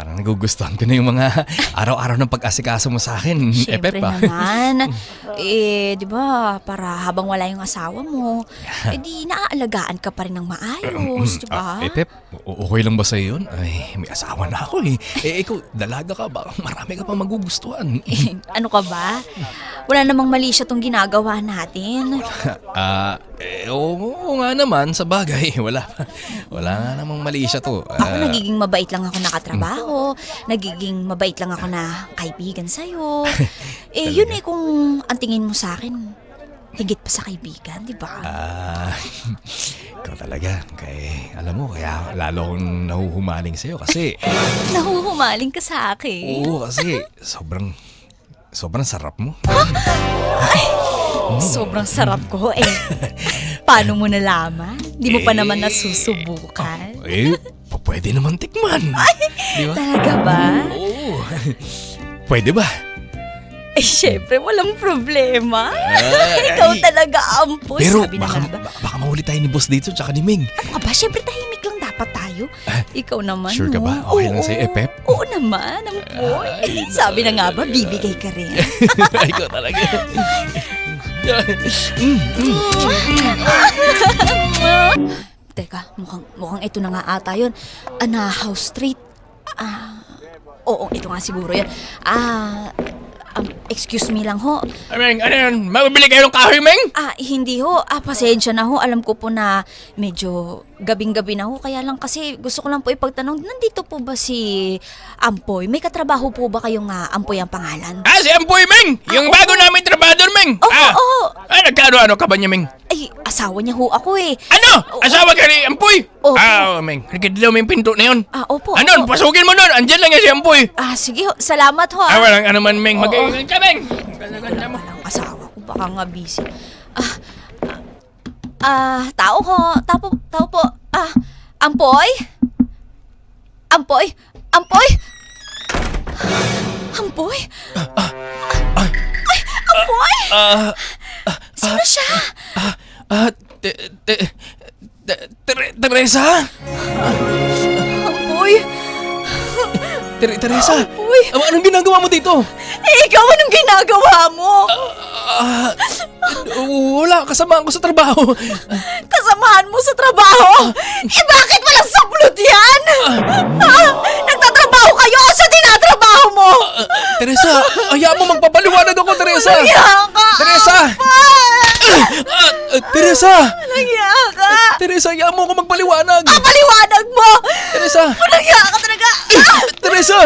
Parang nagugustuhan ko na yung mga araw-araw ng pag-asikaso mo sa akin, Siyempre Epep, ah. naman. Di ba, para habang wala yung asawa mo, di naaalagaan ka pa rin ng maayos, di ba? Epep, okay lang ba sa'yo yun? Ay, may asawa na ako eh. Ikaw, dalaga ka, baka marami ka pang magugustuhan. Ano ka ba? Wala namang mali siya tong ginagawa natin. Oo nga naman, sa bagay. Wala nga namang mali siya to. Ako nagiging mabait lang ako nakatrabaho, nagiging mabait lang ako na kaibigan sa'yo. Yun kung ang tingin mo sa akin, higit pa sa kaibigan, di ba? Ikaw talaga. Alam mo, kaya lalo akong nahuhumaling sa'yo kasi... Nahuhumaling ka sa akin. Oo, kasi sobrang sarap mo. Sobrang sarap ko Paano mo nalaman? Di mo pa naman nasusubukan. Pwede naman tikman. Di ba? Talaga ba? Oo. Pwede ba? Syempre, walang problema. Ikaw talaga, Ampoy. Pero Sabi na nga ba? baka mahuli tayo ni Boss dito tsaka ni Ming. Ano ka ba? Syempre, tahimik lang dapat tayo. Ikaw naman, Sure ka no? ba? Okay lang sa'yo, Pep? Oo naman, Ampoy. Sabi na nga ba, bibigay ka rin. Ikaw talaga. Teka, mukhang ito na nga ata yun. House Street. Oo, ito nga siguro yun. Excuse me lang ho. Ming, ano yun? Mabibili kayo ng kahoy, Ming? Hindi ho. Pasensya na ho. Alam ko po na medyo gabing-gabi na ho. Kaya lang kasi gusto ko lang po ipagtanong, nandito po ba si Ampoy? May katrabaho po ba kayong Ampoy ang pangalan? Si Ampoy, Ming! Yung bago namin trabador, Ming! Oo. Nagkaano ka ba niya, Ming? Asawa niya ho ako Ano? Asawa ka ni Ampoy? Opo. Ming. Nagkadilaw mo yung pinto na yun. Opo. Ano? Pasukin mo nun. Andyan lang yan si Ampoy. Sige ho. Salamat ho. Walang ano man, Ming. Oo. Mag-iingat ka, Ming. Ganda mo. Walang asawa ko. Baka nga busy. Tao ho. Tao po. Ampoy? Ampoy? Ampoy? Ampoy? Ampoy? Sino siya? Teresa? Ampoy? Teresa? Ampoy? Anong ginagawa mo dito? Ikaw, anong ginagawa mo? Wala, kasamaan ko sa trabaho. Kasamahan mo sa trabaho? Bakit walang sablot yan? Nagtatrabaho kayo o sa tinatrabaho mo? Teresa, hayaan mo magpapaliwanag ako, Teresa. Nagya ka! Teresa! Teresa! Nagya ka! Teresa, hayaan mo ako magpaliwanag. Paliwanag mo! Teresa! Nagya ka talaga! Teresa!